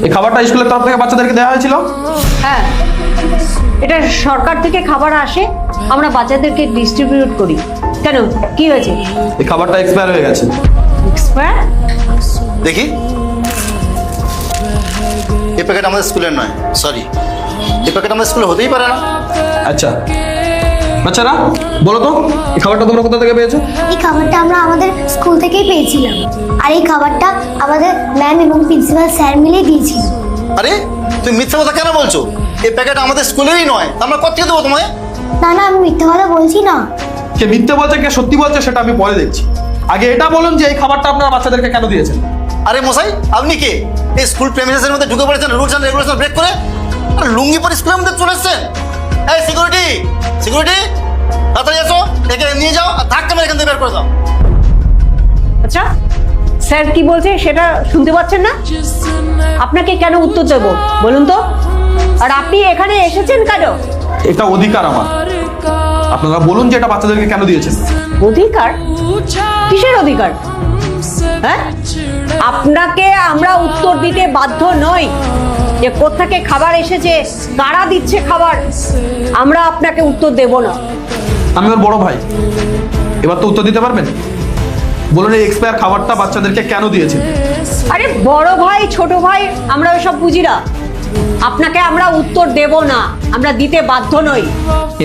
এই খাবারটা স্কুলের তরফ থেকে বাচ্চাদেরকে দেওয়া হয়েছিল? হ্যাঁ, এটা সরকার থেকে খাবার আসে, আমরা বাচ্চাদেরকে ডিস্ট্রিবিউট করি। কেন, কি হয়েছে? এই খাবারটা এক্সপায়ার হয়ে গেছে। এক্সপায়ার? দেখি, এই প্যাকেট আমাদের স্কুলের নয়, সরি, এই প্যাকেট আমাদের স্কুলে হতেই পারে না। আচ্ছা বাচ্চারা বলো তো, এই খাবারটা তোমরা কোথা থেকে পেয়েছো? এই খাবারটা আমরা আমাদের স্কুল থেকেই পেয়েছিলাম, আর এই খাবারটা আমাদের ম্যাম এবং প্রিন্সিপাল স্যার মিলে দিয়েছিল। আরে তুমি মিথ্যা কথা কেন বলছো? এই প্যাকেট আমাদের স্কুলেরই নয়, আমরা কোথা দেবো তোমায়? না না, আমি মিথ্যা কথা বলছি না। কে মিথ্যে বলছে কে সত্যি বলছে সেটা আমি পরে দেখছি। আগে এটা বলুন যে এই খাবারটা আপনারা বাচ্চাদেরকে কেন দিয়েছেন? আরে মশাই, আপনি কে? এই স্কুল প্রেমিসেসের মধ্যে ঢুকে পড়েছেন রুলস এন্ড রেগুলেশন ব্রেক করে, আর লুঙ্গি পরে স্কুলের মধ্যে চলে এসেছেন। এই সিকিউরিটি, সিকিউরিটি, তাড়াতাড়ি এসো, একে নিয়ে যাও আর ধাক্কা মেরে এখান থেকে বের করে দাও। আচ্ছা, স্যার কি বলছে সেটা শুনতে পাচ্ছেন না? আপনাকে কেন উত্তর দেব বলুন তো? আর আপনি এখানে এসেছেন কেন? এটা অধিকার আমার, আপনারা বলুন যে এটা বাচ্চাদেরকে কেন দিয়েছেন। অধিকার? কিসের অধিকার? হ্যাঁ, আপনাকে আমরা উত্তর দিতে বাধ্য নই যে কোত্থেকে খাবার এসেছে, কারা দিচ্ছে খাবার, আমরা আপনাকে উত্তর দেব না। আমি ওর বড় ভাই, এবার তো উত্তর দিতে পারবেন। বলুন এই এক্সপায়ার খাবারটা বাচ্চাদেরকে কেন দিয়েছেন? আরে বড় ভাই ছোট ভাই আমরা ওসব বুঝি না, আপনাকে আমরা উত্তর দেব না, আমরা দিতে বাধ্য নই।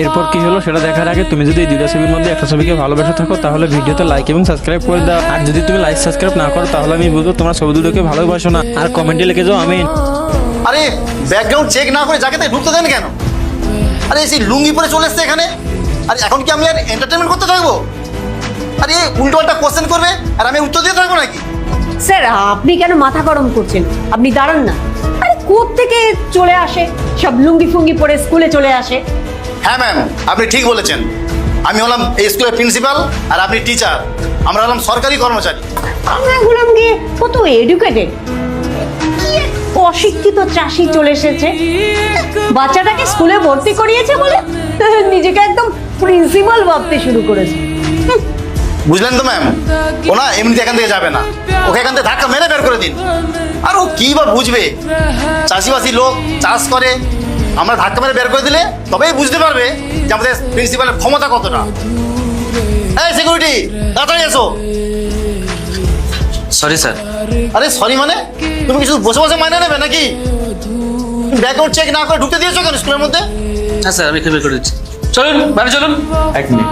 এরপর কি হলো সেটা দেখার আগে তুমি যদি এই দুইটা ছবির মধ্যে একটা ছবিকে ভালোবেসে থাকো তাহলে ভিডিওতে লাইক এবং সাবস্ক্রাইব করে দাও। আর যদি তুমি লাইক সাবস্ক্রাইব না করো তাহলে আমি বুঝবো তোমার ছবি দুটোকে ভালোবাসো না। আর কমেন্টে লিখে যাও আমিন। আরে ব্যাকগ্রাউন্ড চেক না করে যাকে তাই ঢুকতে দেন কেন? আরে সেই লুঙ্গি পরে চলে এসছে এখানে, আর এখন কি আমি আর এন্টারটেনমেন্ট করতে থাকবো? আরে উল্টো পাল্টা কোশ্চেন করবে আর আমি উত্তর দিয়ে থাকবো নাকি? স্যার আপনি কেন মাথা গরম করছেন? আপনি দাঁড়ান না। আরে কোত্থেকে চলে আসে সব লুঙ্গি ফুঙ্গি পরে স্কুলে চলে আসে? হ্যাঁ ম্যাম, আপনি ঠিক বলেছেন। আমি হলাম এই স্কুলের প্রিন্সিপাল আর আপনি টিচার, আমরা হলাম সরকারি কর্মচারী। আমরা হলাম গিয়ে কত এডুকেটেড, অশিক্ষিত চাষি চলে এসেছে, বাচ্চাটাকে স্কুলে ভর্তি করিয়েছে বলে নিজেকে একদম প্রিন্সিপাল ভাবতে শুরু করেছে। বুঝলেন তো ম্যাম, ও না এমনিতে এখান থেকে যাবে না, ওকে এখান থেকে ধাক্কা মেরে বের করে দিন। আর ও কি বা বুঝবে? চাষিবাসী লোক চাষ করে, আমরা ধাক্কা মেরে বের করে দিলে তবেই বুঝতে পারবে যে আমাদের প্রিন্সিপালের ক্ষমতা কতটা। এই সিকিউরিটি, তাড়াতাড়ি এসো। Sorry sir. আরে সরি মানে? তুমি কি শুধু বসে বসে মাইনে নেবে নাকি? ব্যাকগ্রাউন্ড চেক না করে ঢুকতে দিয়েছো কেন স্কুলের মধ্যে? হ্যাঁ স্যার, আমি বের করে দিচ্ছি। চলুন বাইরে চলুন। এক মিনিট।